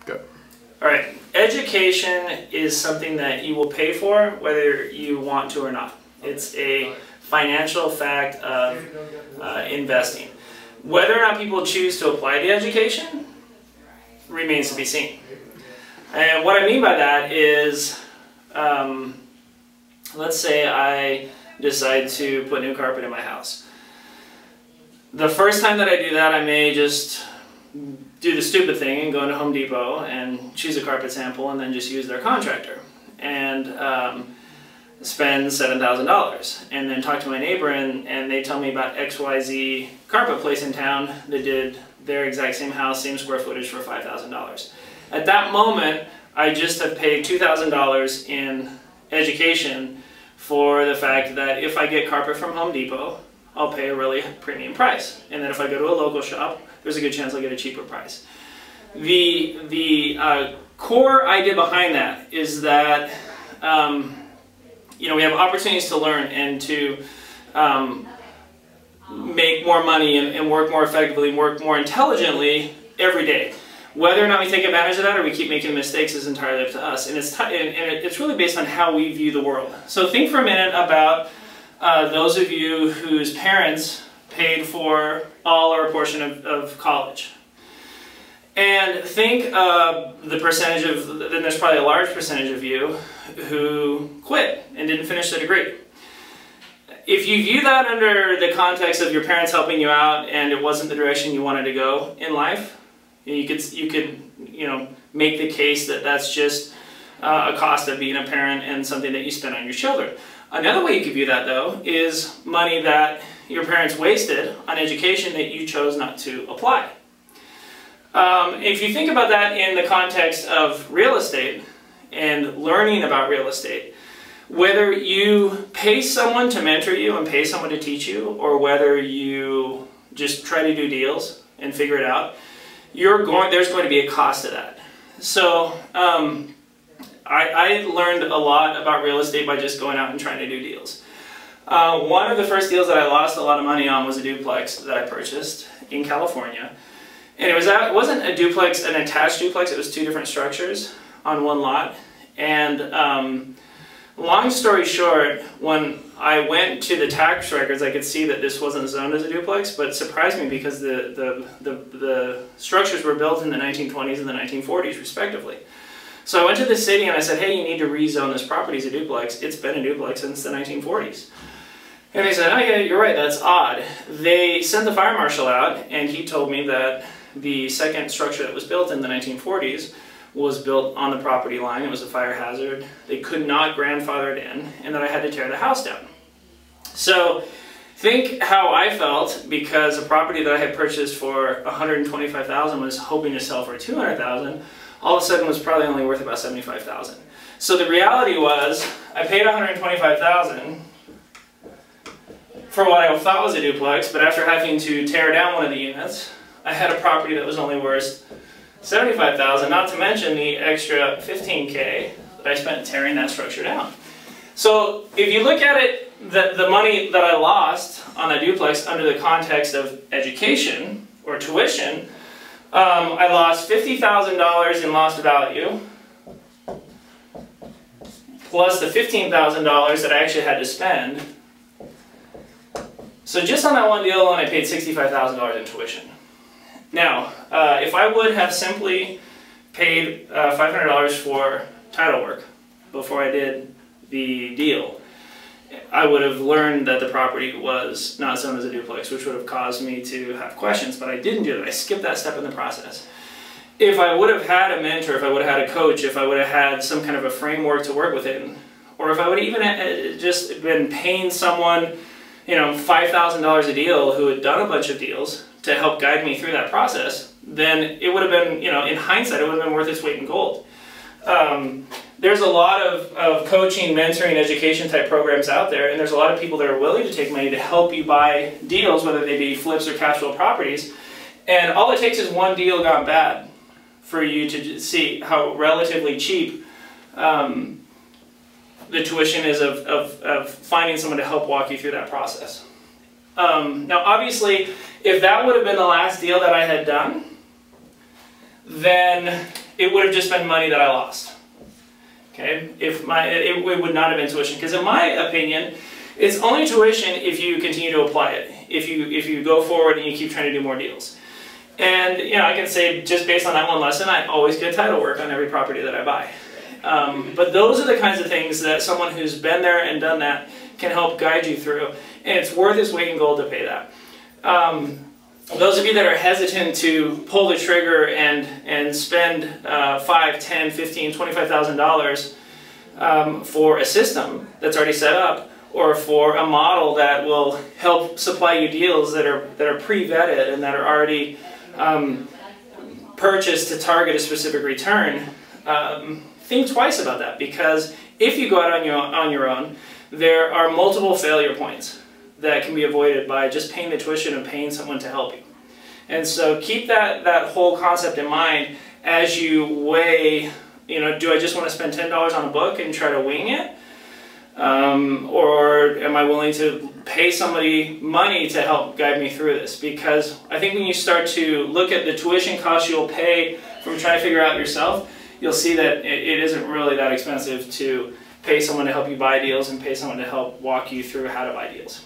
Go. All right, education is something that you will pay for whether you want to or not. It's a financial fact of investing. Whether or not people choose to apply the education remains to be seen. And what I mean by that is, let's say I decide to put new carpet in my house. The first time that I do that, I may just do the stupid thing and go into Home Depot and choose a carpet sample and then just use their contractor and spend $7,000 and then talk to my neighbor and they tell me about XYZ carpet place in town that did their exact same house, same square footage for $5,000. At that moment, I just have paid $2,000 in education for the fact that if I get carpet from Home Depot, I'll pay a really premium price. And then if I go to a local shop, there's a good chance I'll get a cheaper price. The core idea behind that is that you know, we have opportunities to learn and to make more money and work more effectively, work more intelligently every day. Whether or not we take advantage of that or we keep making mistakes is entirely up to us. And it's really based on how we view the world. So think for a minute about those of you whose parents paid for all or a portion of college. And think of the percentage of, then there's probably a large percentage of you who quit and didn't finish the degree. If you view that under the context of your parents helping you out and it wasn't the direction you wanted to go in life, you could make the case that that's just a cost of being a parent and something that you spend on your children. Another way you could view that, though, is money that your parents wasted on education that you chose not to apply. If you think about that in the context of real estate and learning about real estate, whether you pay someone to mentor you and pay someone to teach you, or whether you just try to do deals and figure it out, there's going to be a cost to that. So I learned a lot about real estate by just going out and trying to do deals. One of the first deals that I lost a lot of money on was a duplex that I purchased in California. And it wasn't a duplex, an attached duplex, it was two different structures on one lot. And long story short, when I went to the tax records, I could see that this wasn't zoned as a duplex, but it surprised me because the structures were built in the 1920s and the 1940s, respectively. So I went to the city and I said, hey, you need to rezone this property as a duplex. It's been a duplex since the 1940s. And they said, oh yeah, you're right, that's odd. They sent the fire marshal out and he told me that the second structure that was built in the 1940s was built on the property line. It was a fire hazard. They could not grandfather it in, and that I had to tear the house down. So think how I felt because a property that I had purchased for $125,000 was hoping to sell for $200,000, all of a sudden was probably only worth about $75,000. So the reality was I paid $125,000 for what I thought was a duplex, but after having to tear down one of the units, I had a property that was only worth $75,000, not to mention the extra $15K that I spent tearing that structure down. So if you look at it, the money that I lost on a duplex under the context of education or tuition, I lost $50,000 in lost value, plus the $15,000 that I actually had to spend. So just on that one deal alone, I paid $65,000 in tuition. Now, if I would have simply paid $500 for title work before I did the deal, I would have learned that the property was not zoned as a duplex, which would have caused me to have questions, but I didn't do that. I skipped that step in the process. If I would have had a mentor, if I would have had a coach, if I would have had some kind of a framework to work within, or if I would have even just been paying someone, $5,000 a deal who had done a bunch of deals to help guide me through that process, then it would have been, in hindsight, it would have been worth its weight in gold. There's a lot of coaching, mentoring, education type programs out there, and there's a lot of people that are willing to take money to help you buy deals, whether they be flips or cash flow properties. And all it takes is one deal gone bad for you to see how relatively cheap the tuition is of finding someone to help walk you through that process. Now obviously, if that would have been the last deal that I had done, then it would have just been money that I lost. Okay, it would not have been tuition, because in my opinion, it's only tuition if you continue to apply it. If you go forward and you keep trying to do more deals. And I can say, just based on that one lesson, I always get title work on every property that I buy. But those are the kinds of things that someone who's been there and done that can help guide you through, and it's worth its weight in gold to pay that. Those of you that are hesitant to pull the trigger and spend $5, $10, $15, $25,000 for a system that's already set up, or for a model that will help supply you deals that are pre-vetted and that are already purchased to target a specific return, think twice about that, because if you go out on your own, there are multiple failure points that can be avoided by just paying the tuition and paying someone to help you. And so keep that whole concept in mind as you weigh, do I just want to spend $10 on a book and try to wing it? Or am I willing to pay somebody money to help guide me through this? Because I think when you start to look at the tuition costs you'll pay from trying to figure out yourself, you'll see that it isn't really that expensive to pay someone to help you buy deals and pay someone to help walk you through how to buy deals.